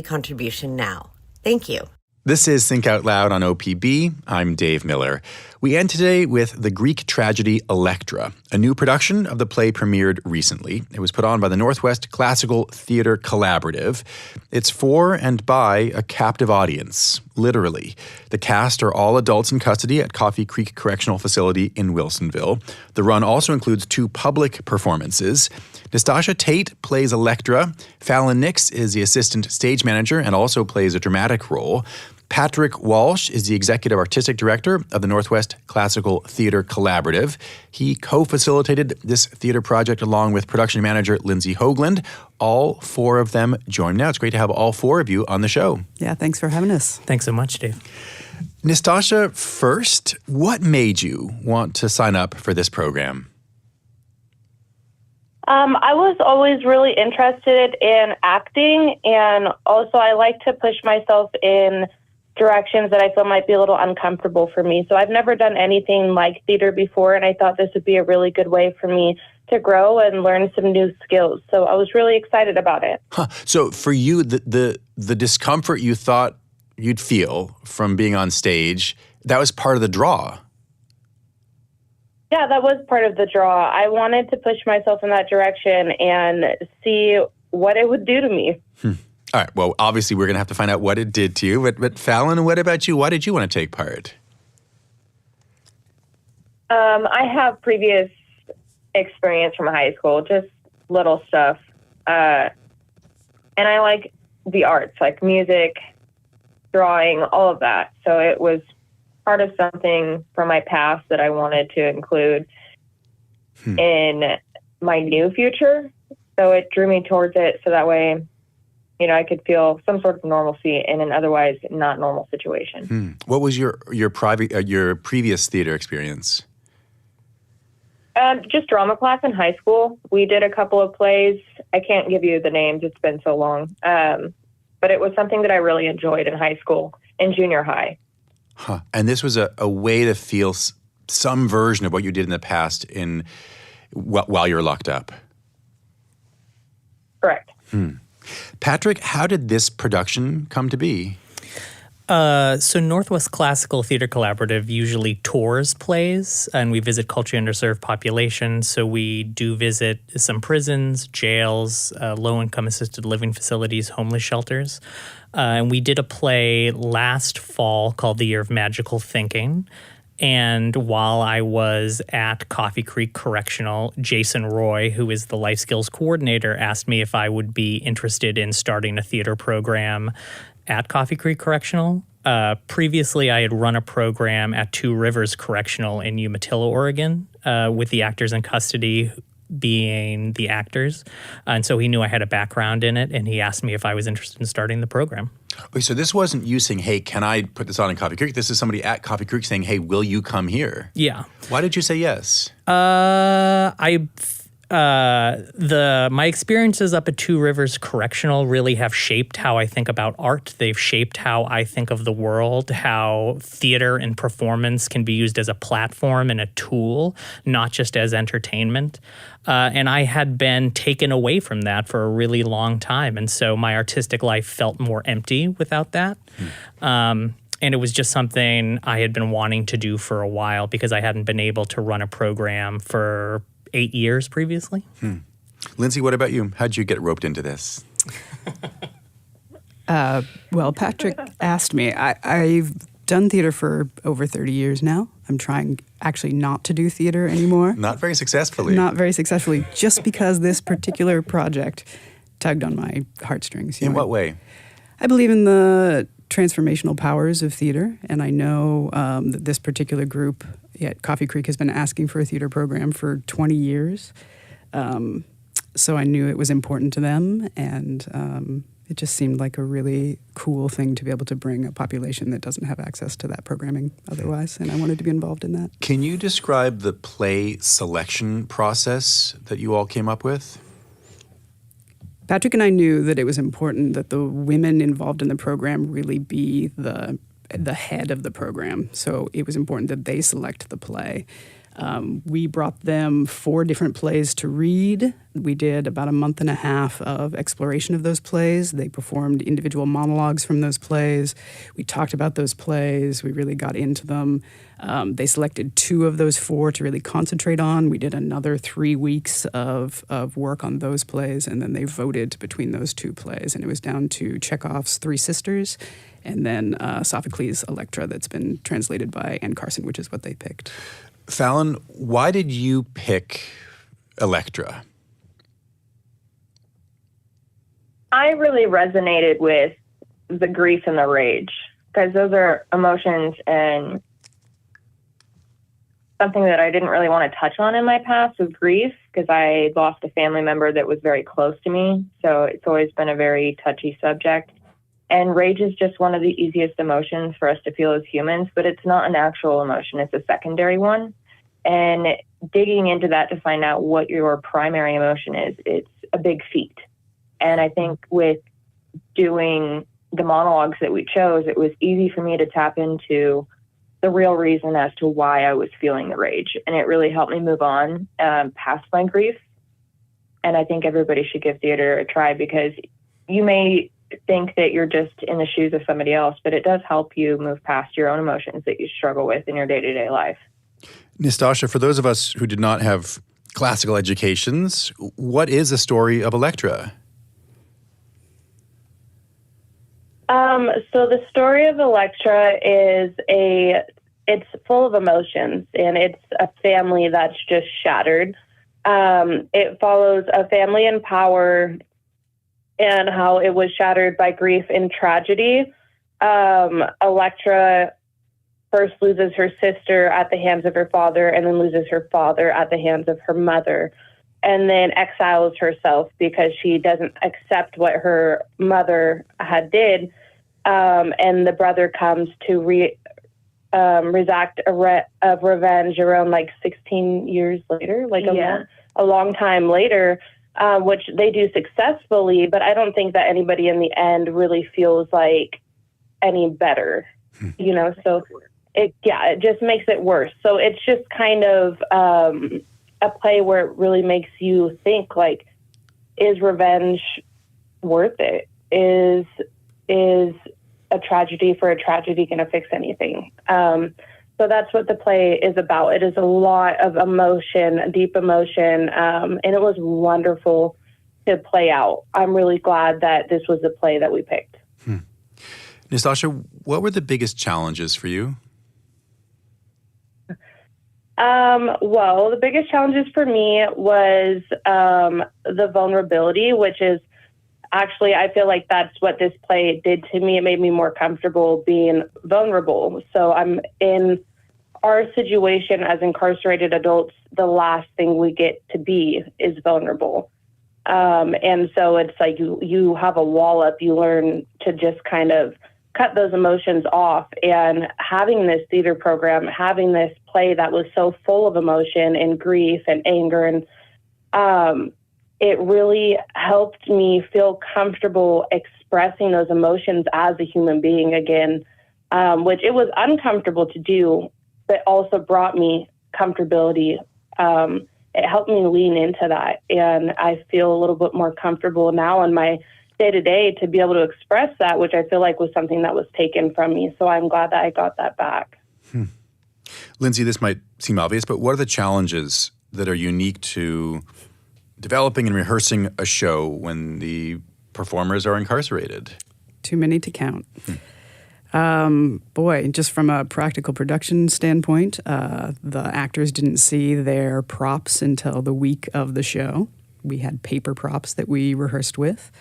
contribution now. Thank you. This is Think Out Loud on OPB. I'm Dave Miller. We end today with the Greek tragedy Elektra, a new production of the play premiered recently. It was put on by the Northwest Classical Theater Collaborative. It's for and by a captive audience, literally. The cast are all adults in custody at Coffee Creek Correctional Facility in Wilsonville. The run also includes 2 public performances. Nistasha Tate plays Elektra. Fahlynn is the assistant stage manager and also plays a dramatic role. Patrick Walsh is the executive artistic director of the Northwest Classical Theater Collaborative. He co-facilitated this theater project along with production manager Lindsay Hoagland. All 4 of them join now. It's great to have all 4 of you on the show. Yeah, thanks for having us. Thanks so much, Dave. Nistasha, first, what made you want to sign up for this program? I was always really interested in acting, and also I like to push myself in directions that I feel might be a little uncomfortable for me. So I've never done anything like theater before, and I thought this would be a really good way for me to grow and learn some new skills. So I was really excited about it. So for you, the discomfort you thought you'd feel from being on stage, that was part of the draw. Yeah, that was part of the draw. I wanted to push myself in that direction and see what it would do to me. All right. Well, obviously, we're going to have to find out what it did to you. But Fahlynn, what about you? Why did you want to take part? I have previous experience from high school, just little stuff. And I like the arts, like music, drawing, all of that. So it was part of something from my past that I wanted to include in my new future. So it drew me towards it so that way, I could feel some sort of normalcy in an otherwise not normal situation. What was your previous theater experience? Just drama class in high school. We did a couple of plays. I can't give you the names. It's been so long. But it was something that I really enjoyed in high school and junior high. And this was a way to feel some version of what you did in the past while you're locked up. Correct. Patrick, how did this production come to be? So Northwest Classical Theater Collaborative usually tours plays, and we visit culturally underserved populations. So we do visit some prisons, jails, low-income assisted living facilities, homeless shelters. And we did a play last fall called The Year of Magical Thinking. And while I was at Coffee Creek Correctional, Jason Roy, who is the life skills coordinator, asked me if I would be interested in starting a theater program at Coffee Creek Correctional. Previously, I had run a program at Two Rivers Correctional in Umatilla, Oregon, with the actors in custody being the actors. And so he knew I had a background in it, and he asked me if I was interested in starting the program. Okay, so this wasn't you saying, hey, can I put this on in Coffee Creek? This is somebody at Coffee Creek saying, hey, will you come here? Yeah. Why did you say yes? My experiences up at Two Rivers Correctional really have shaped how I think about art. They've shaped how I think of the world, how theater and performance can be used as a platform and a tool, not just as entertainment. And I had been taken away from that for a really long time. And so my artistic life felt more empty without that. And it was just something I had been wanting to do for a while because I hadn't been able to run a program for 8 years previously. Lindsay, what about you? How'd you get roped into this? Well, Patrick asked me. I've done theater for over 30 years now. I'm trying actually not to do theater anymore. Not very successfully. Not very successfully, just because this particular project tugged on my heartstrings. In what way? I believe in the transformational powers of theater, and I know that this particular group at Coffee Creek has been asking for a theater program for 20 years. So I knew it was important to them, and it just seemed like a really cool thing to be able to bring a population that doesn't have access to that programming otherwise, and I wanted to be involved in that. Can you describe the play selection process that you all came up with? Patrick and I knew that it was important that the women involved in the program really be the head of the program. So it was important that they select the play. We brought them 4 different plays to read. We did about a month and a half of exploration of those plays. They performed individual monologues from those plays. We talked about those plays. We really got into them. They selected 2 of those 4 to really concentrate on. We did another 3 weeks of work on those plays, and then they voted between those 2 plays. And it was down to Chekhov's Three Sisters and then Sophocles' Elektra that's been translated by Anne Carson, which is what they picked. Fahlynn, why did you pick Elektra? I really resonated with the grief and the rage, because those are emotions and something that I didn't really want to touch on in my past was grief, because I lost a family member that was very close to me. So it's always been a very touchy subject. And rage is just one of the easiest emotions for us to feel as humans, but it's not an actual emotion. It's a secondary one. And digging into that to find out what your primary emotion is, it's a big feat. And I think with doing the monologues that we chose, it was easy for me to tap into the real reason as to why I was feeling the rage. And it really helped me move on past my grief. And I think everybody should give theater a try, because you may think that you're just in the shoes of somebody else, but it does help you move past your own emotions that you struggle with in your day-to-day life. Nistasha, for those of us who did not have classical educations, what is the story of Elektra? So the story of Elektra is it's full of emotions, and it's a family that's just shattered. It follows a family in power and how it was shattered by grief and tragedy. Elektra first loses her sister at the hands of her father, and then loses her father at the hands of her mother, and then exiles herself because she doesn't accept what her mother had did. And the brother comes to exact of revenge around like 16 years later, like a long time later, which they do successfully, but I don't think that anybody in the end really feels like any better, so it just makes it worse. So it's just kind of a play where it really makes you think, like, is revenge worth it? Is a tragedy for a tragedy going to fix anything? So that's what the play is about. It is a lot of emotion, deep emotion, and it was wonderful to play out. I'm really glad that this was the play that we picked. Nistasha, what were the biggest challenges for you? Well, the biggest challenges for me was the vulnerability, which is actually, I feel like that's what this play did to me. It made me more comfortable being vulnerable. So I'm in our situation as incarcerated adults, the last thing we get to be is vulnerable. And so it's like you have a wall up, you learn to just kind of cut those emotions off. And having this theater program, having this play that was so full of emotion and grief and anger, and it really helped me feel comfortable expressing those emotions as a human being again, which it was uncomfortable to do, but also brought me comfortability. It helped me lean into that. And I feel a little bit more comfortable now in my day-to-day to be able to express that, which I feel like was something that was taken from me. So I'm glad that I got that back. Lindsay, this might seem obvious, but what are the challenges that are unique to developing and rehearsing a show when the performers are incarcerated? Too many to count. Just from a practical production standpoint, the actors didn't see their props until the week of the show. We had paper props that we rehearsed with.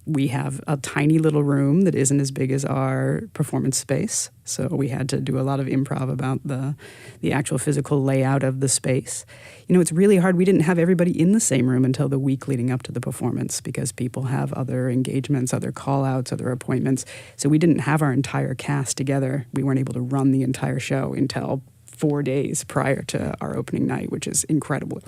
We have a tiny little room that isn't as big as our performance space, so we had to do a lot of improv about the actual physical layout of the space. It's really hard. We didn't have everybody in the same room until the week leading up to the performance because people have other engagements, other call-outs, other appointments. So we didn't have our entire cast together. We weren't able to run the entire show until 4 days prior to our opening night, which is incredible.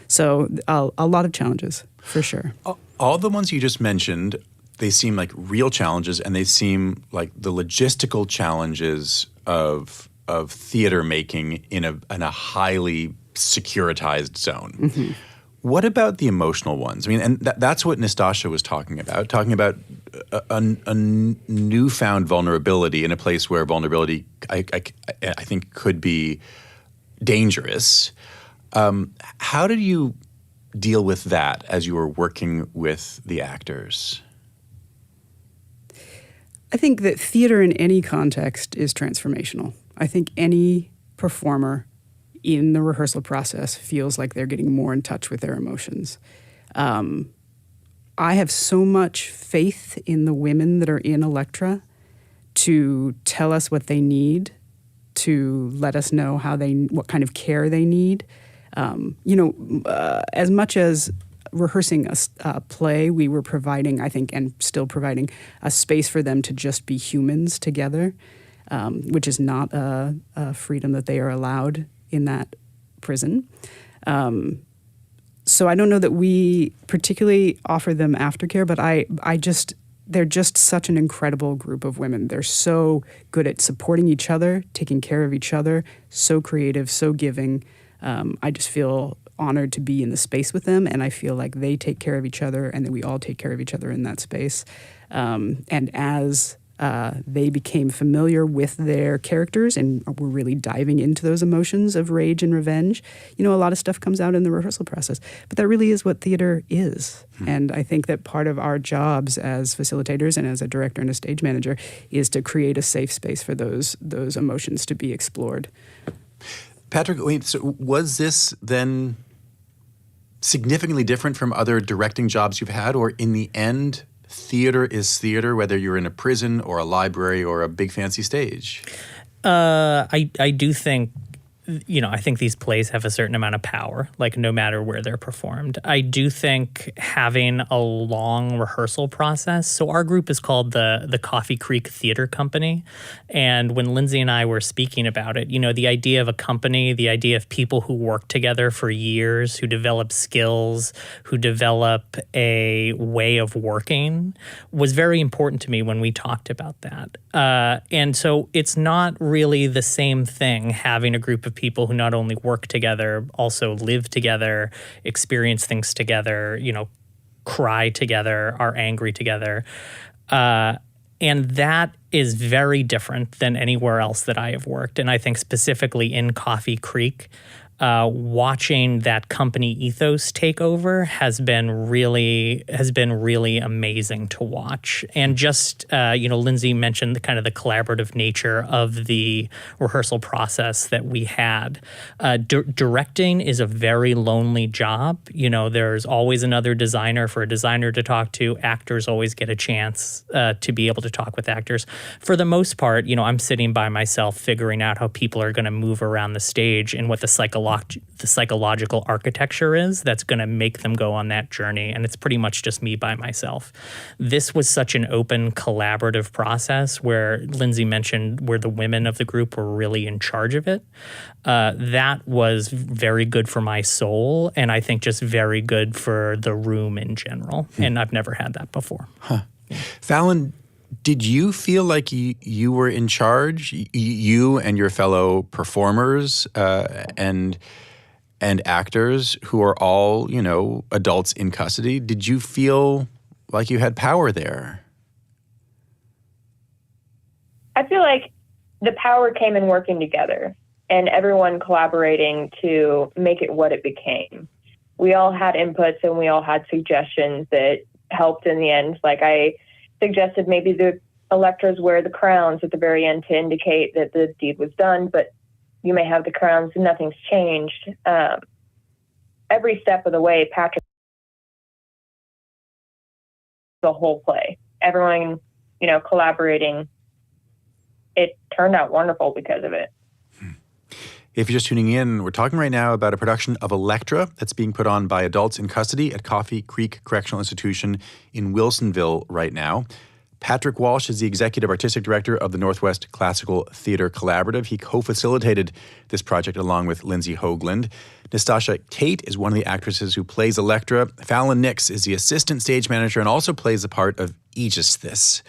So a lot of challenges, for sure. All the ones you just mentioned, they seem like real challenges, and they seem like the logistical challenges of of theater making in a highly securitized zone. Mm-hmm. What about the emotional ones? I mean, and that's what Nistasha was talking about a newfound vulnerability in a place where vulnerability, I think, could be dangerous. How did you deal with that as you were working with the actors? I think that theater in any context is transformational. I think any performer in the rehearsal process feels like they're getting more in touch with their emotions. I have so much faith in the women that are in Elektra to tell us what they need, to let us know what kind of care they need. As much as rehearsing a play, we were providing, I think, and still providing a space for them to just be humans together, which is not a freedom that they are allowed in that prison. So I don't know that we particularly offer them aftercare, but they're just such an incredible group of women. They're so good at supporting each other, taking care of each other, so creative, so giving. I just feel honored to be in the space with them, and I feel like they take care of each other and that we all take care of each other in that space. And as they became familiar with their characters and were really diving into those emotions of rage and revenge, a lot of stuff comes out in the rehearsal process. But that really is what theater is. And I think that part of our jobs as facilitators and as a director and a stage manager is to create a safe space for those emotions to be explored. Patrick, so was this then significantly different from other directing jobs you've had, or in the end, theater is theater, whether you're in a prison or a library or a big fancy stage? I do think, I think these plays have a certain amount of power, like no matter where they're performed. I do think having a long rehearsal process. So our group is called the Coffee Creek Theater Company. And when Lindsay and I were speaking about it, the idea of a company, the idea of people who work together for years, who develop skills, who develop a way of working was very important to me when we talked about that. And so it's not really the same thing having a group of people who not only work together, also live together, experience things together, cry together, are angry together. And that is very different than anywhere else that I have worked. And I think specifically in Coffee Creek, watching that company ethos take over has been really amazing to watch. And just Lindsay mentioned the collaborative nature of the rehearsal process that we had. Directing is a very lonely job. There's always another designer for a designer to talk to. Actors always get a chance to be able to talk with actors. For the most part, I'm sitting by myself figuring out how people are going to move around the stage and what the psychological architecture is that's going to make them go on that journey. And it's pretty much just me by myself. This was such an open, collaborative process where Lindsay mentioned where the women of the group were really in charge of it. That was very good for my soul, and I think just very good for the room in general. And I've never had that before. Fahlynn, did you feel like you were in charge, you and your fellow performers and actors who are all, adults in custody? Did you feel like you had power there? I feel like the power came in working together and everyone collaborating to make it what it became. We all had inputs and we all had suggestions that helped in the end. Like I suggested maybe the Elektras wear the crowns at the very end to indicate that the deed was done, but you may have the crowns and nothing's changed. Every step of the way, Patrick, the whole play, everyone, collaborating, it turned out wonderful because of it. If you're just tuning in, we're talking right now about a production of Elektra that's being put on by adults in custody at Coffee Creek Correctional Institution in Wilsonville right now. Patrick Walsh is the Executive Artistic Director of the Northwest Classical Theater Collaborative. He co-facilitated this project along with Lindsay Hoagland. Nistasha Tate is one of the actresses who plays Elektra. Fahlynn Nix is the assistant stage manager and also plays the part of Aegisthus.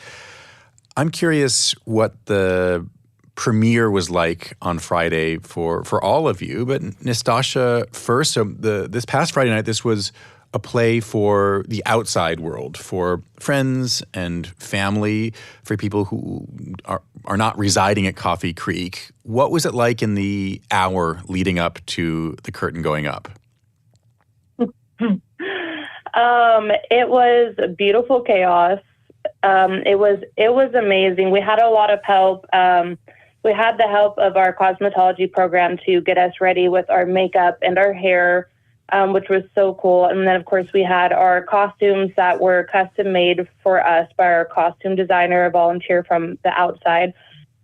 I'm curious what the premiere was like on Friday for all of you. But Nistasha first, so this past Friday night, this was a play for the outside world, for friends and family, for people who are not residing at Coffee Creek. What was it like in the hour leading up to the curtain going up? It was beautiful chaos. It was amazing. We had a lot of help. We had the help of our cosmetology program to get us ready with our makeup and our hair, which was so cool. And then, of course, we had our costumes that were custom made for us by our costume designer, a volunteer from the outside.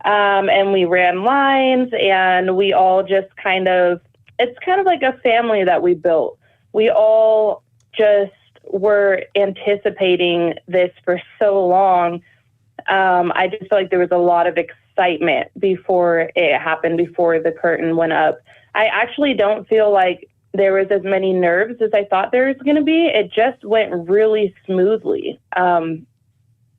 And we ran lines, and we all just it's kind of like a family that we built. We all just were anticipating this for so long. I just feel like there was a lot of excitement before it happened, before the curtain went up. I actually don't feel like there was as many nerves as I thought there was going to be. It just went really smoothly.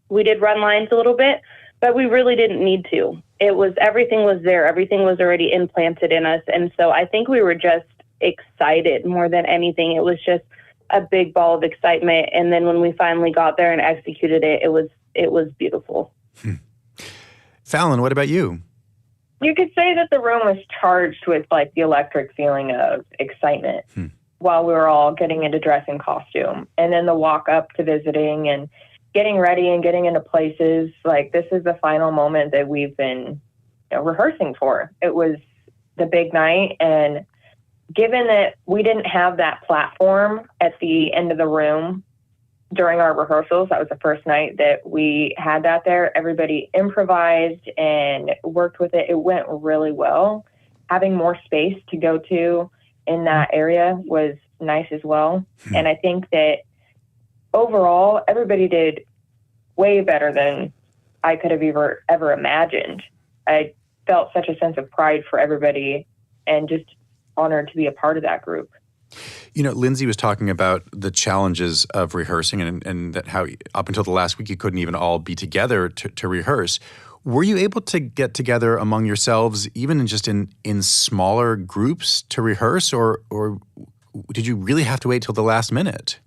We did run lines a little bit, but we really didn't need to. Everything was there. Everything was already implanted in us. And so I think we were just excited more than anything. It was just a big ball of excitement. And then when we finally got there and executed it, it was beautiful. Fahlynn, what about you? You could say that the room was charged with like the electric feeling of excitement while we were all getting into dress and costume. And then the walk up to visiting and getting ready and getting into places. Like, this is the final moment that we've been rehearsing for. It was the big night. And given that we didn't have that platform at the end of the room during our rehearsals, that was the first night that we had that there. Everybody improvised and worked with it. It went really well. Having more space to go to in that area was nice as well. And I think that overall, everybody did way better than I could have ever imagined. I felt such a sense of pride for everybody and just honored to be a part of that group. Lindsay was talking about the challenges of rehearsing and that how up until the last week you couldn't even all be together to rehearse. Were you able to get together among yourselves, even in smaller groups to rehearse, or did you really have to wait till the last minute?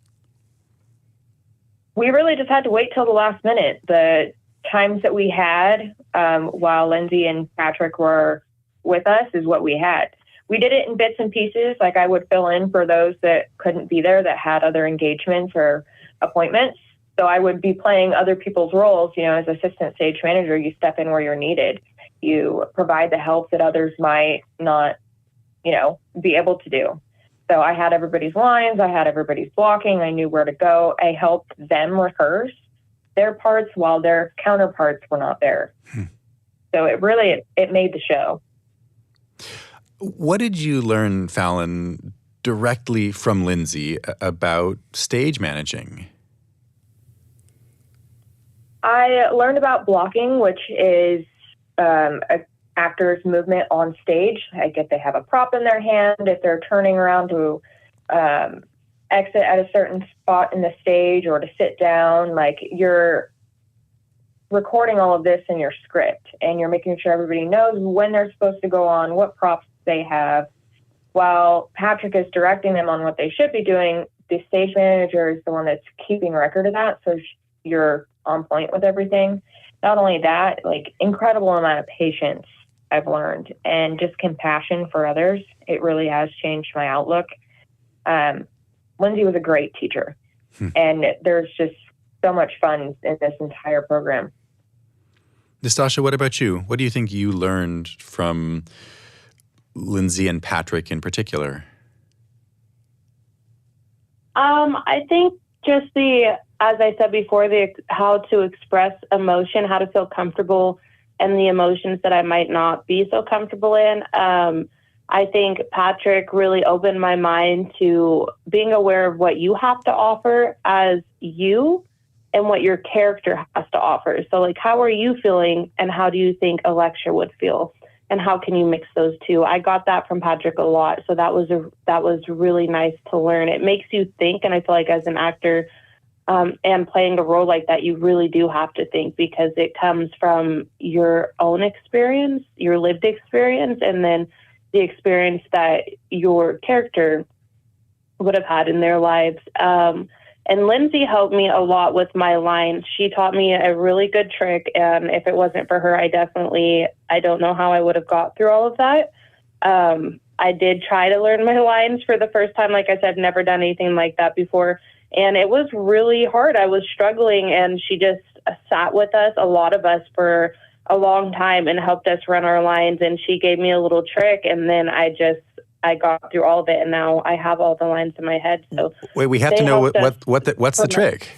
We really just had to wait till the last minute. The times that we had while Lindsay and Patrick were with us is what we had. We did it in bits and pieces. Like, I would fill in for those that couldn't be there, that had other engagements or appointments. So I would be playing other people's roles. As assistant stage manager, you step in where you're needed. You provide the help that others might not, be able to do. So I had everybody's lines. I had everybody's blocking. I knew where to go. I helped them rehearse their parts while their counterparts were not there. So it made the show. What did you learn, Fahlynn, directly from Lindsay about stage managing? I learned about blocking, which is an actor's movement on stage. They have a prop in their hand. If they're turning around to exit at a certain spot in the stage or to sit down, like, you're recording all of this in your script and you're making sure everybody knows when they're supposed to go on, what props they have. While Patrick is directing them on what they should be doing, the stage manager is the one that's keeping record of that, so you're on point with everything. Not only that, like, incredible amount of patience I've learned, and just compassion for others. It really has changed my outlook. Lindsay was a great teacher, and there's just so much fun in this entire program. Nistasha, what about you? What do you think you learned from Lindsay and Patrick in particular? I think just as I said before, how to express emotion, how to feel comfortable in the emotions that I might not be so comfortable in. I think Patrick really opened my mind to being aware of what you have to offer as you and what your character has to offer. So, like, how are you feeling and how do you think Elektra would feel? And how can you mix those two? I got that from Patrick a lot. So that was really nice to learn. It makes you think. And I feel like as an actor, And playing a role like that, you really do have to think, because it comes from your own experience, your lived experience, and then the experience that your character would have had in their lives. And Lindsay helped me a lot with my lines. She taught me a really good trick, and if it wasn't for her, I don't know how I would have got through all of that. I did try to learn my lines for the first time. Like I said, never done anything like that before. And it was really hard. I was struggling, and she just sat with us, a lot of us, for a long time and helped us run our lines. And she gave me a little trick, and then I got through all of it, and now I have all the lines in my head. So wait, we have to know what's the trick.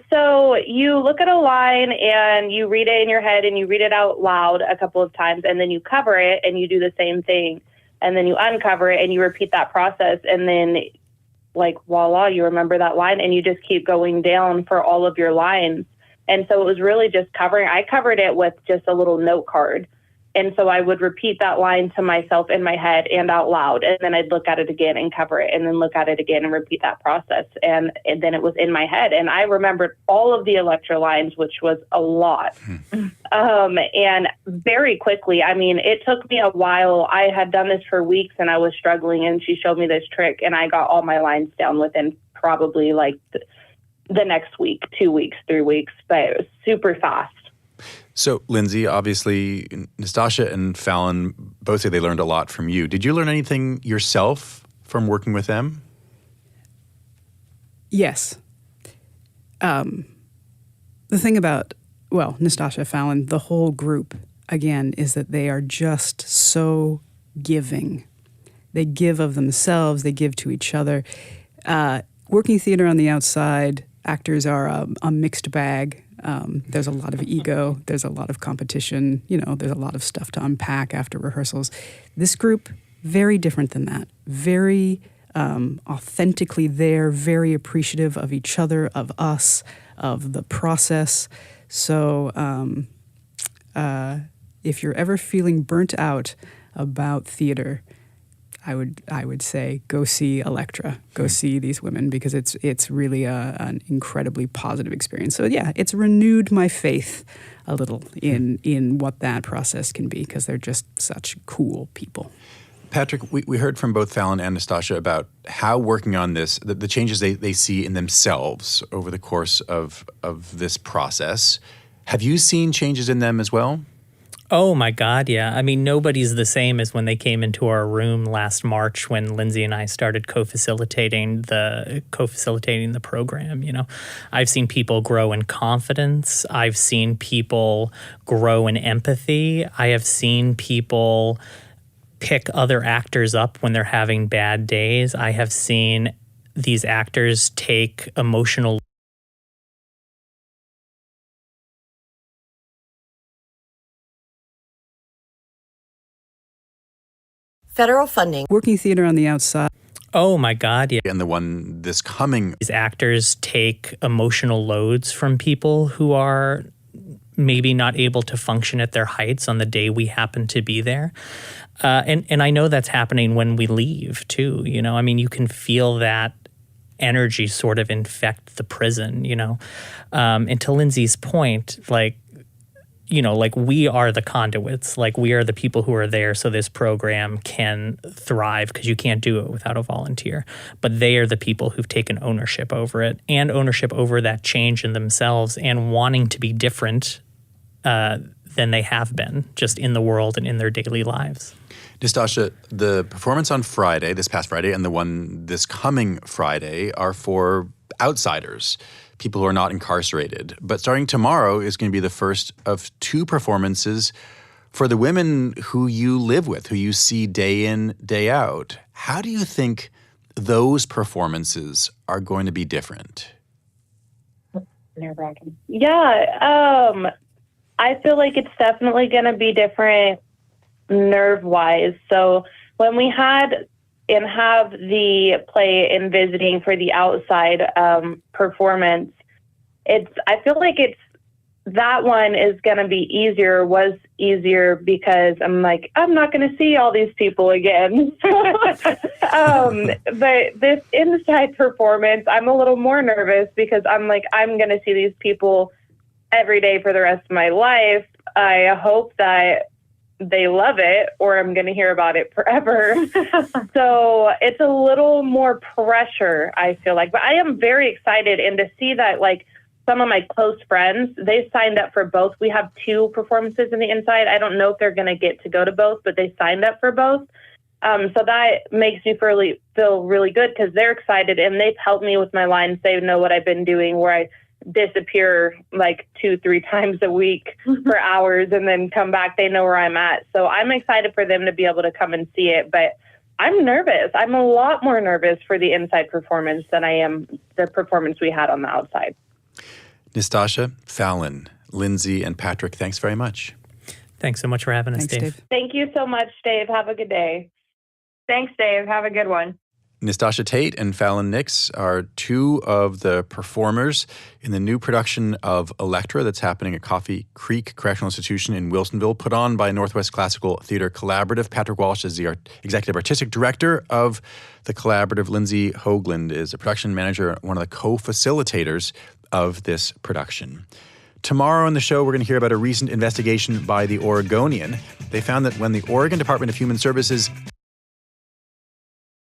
So you look at a line and you read it in your head and you read it out loud a couple of times, and then you cover it and you do the same thing. And then you uncover it and you repeat that process. And then, like, voila, you remember that line, and you just keep going down for all of your lines. And so it was really just covering. I covered it with just a little note card. And so I would repeat that line to myself in my head and out loud. And then I'd look at it again and cover it, and then look at it again and repeat that process. And then it was in my head. And I remembered all of the Elektra lines, which was a lot. And very quickly. I mean, it took me a while. I had done this for weeks and I was struggling, and she showed me this trick, and I got all my lines down within probably like the next week, 2 weeks, 3 weeks, but it was super fast. So, Lindsay, obviously, Nistasha and Fahlynn both say they learned a lot from you. Did you learn anything yourself from working with them? Yes. The thing about, Nistasha, Fahlynn, the whole group, again, is that they are just so giving. They give of themselves. They give to each other. Working theater on the outside, actors are a mixed bag. There's a lot of ego. There's a lot of competition. There's a lot of stuff to unpack after rehearsals. This group, very different than that. Very authentically there, very appreciative of each other, of us, of the process. So if you're ever feeling burnt out about theater, I would say go see Elektra, go see these women, because it's really an incredibly positive experience. So yeah, it's renewed my faith a little in what that process can be, because they're just such cool people. Patrick, we heard from both Fahlynn and Nistasha about how working on this, the changes they see in themselves over the course of this process. Have you seen changes in them as well? Oh my God, yeah. I mean, nobody's the same as when they came into our room last March when Lindsay and I started co-facilitating the program. I've seen people grow in confidence. I've seen people grow in empathy. I have seen people pick other actors up when they're having bad days. I have seen these actors take emotional Federal funding. Working theater on the outside. Oh my God, yeah. And the one this coming. These actors take emotional loads from people who are maybe not able to function at their heights on the day we happen to be there. And I know that's happening when we leave too, I mean, you can feel that energy sort of infect the prison, and to Lindsay's point, like we are the conduits, like we are the people who are there so this program can thrive, because you can't do it without a volunteer. But they are the people who've taken ownership over it, and ownership over that change in themselves, and wanting to be different than they have been just in the world and in their daily lives. Nistasha, the performance on Friday, this past Friday, and the one this coming Friday are for outsiders, people who are not incarcerated. But starting tomorrow is going to be the first of 2 performances for the women who you live with, who you see day in, day out. How do you think those performances are going to be different? Nerve-wracking. Yeah, I feel like it's definitely going to be different nerve-wise. So when we have the play in visiting for the outside performance, I feel like it's that one is going to be was easier because I'm like, I'm not going to see all these people again. But this inside performance, I'm a little more nervous because I'm like, I'm going to see these people every day for the rest of my life. I hope that they love it or I'm going to hear about it forever. So it's a little more pressure, I feel like. But I am very excited, and to see that, like, some of my close friends, they signed up for both. We have 2 performances in the inside. I don't know if they're going to get to go to both, but they signed up for both. So that makes me feel really good because they're excited, and they've helped me with my lines. They know what I've been doing, where I disappear like 2-3 times a week for hours and then come back. They know where I'm at. So I'm excited for them to be able to come and see it. But I'm nervous. I'm a lot more nervous for the inside performance than I am the performance we had on the outside. Nistasha, Fahlynn, Lindsay, and Patrick, thanks very much. Thanks so much for having us, Dave. Thank you so much, Dave. Have a good day. Thanks, Dave. Have a good one. Nistasha Tate and Fahlynn Nix are 2 of the performers in the new production of Elektra that's happening at Coffee Creek Correctional Institution in Wilsonville, put on by Northwest Classical Theater Collaborative. Patrick Walsh is the executive artistic director of the collaborative. Lindsay Hoagland is a production manager, one of the co-facilitators of this production. Tomorrow on the show, we're going to hear about a recent investigation by the Oregonian. They found that when the Oregon Department of Human Services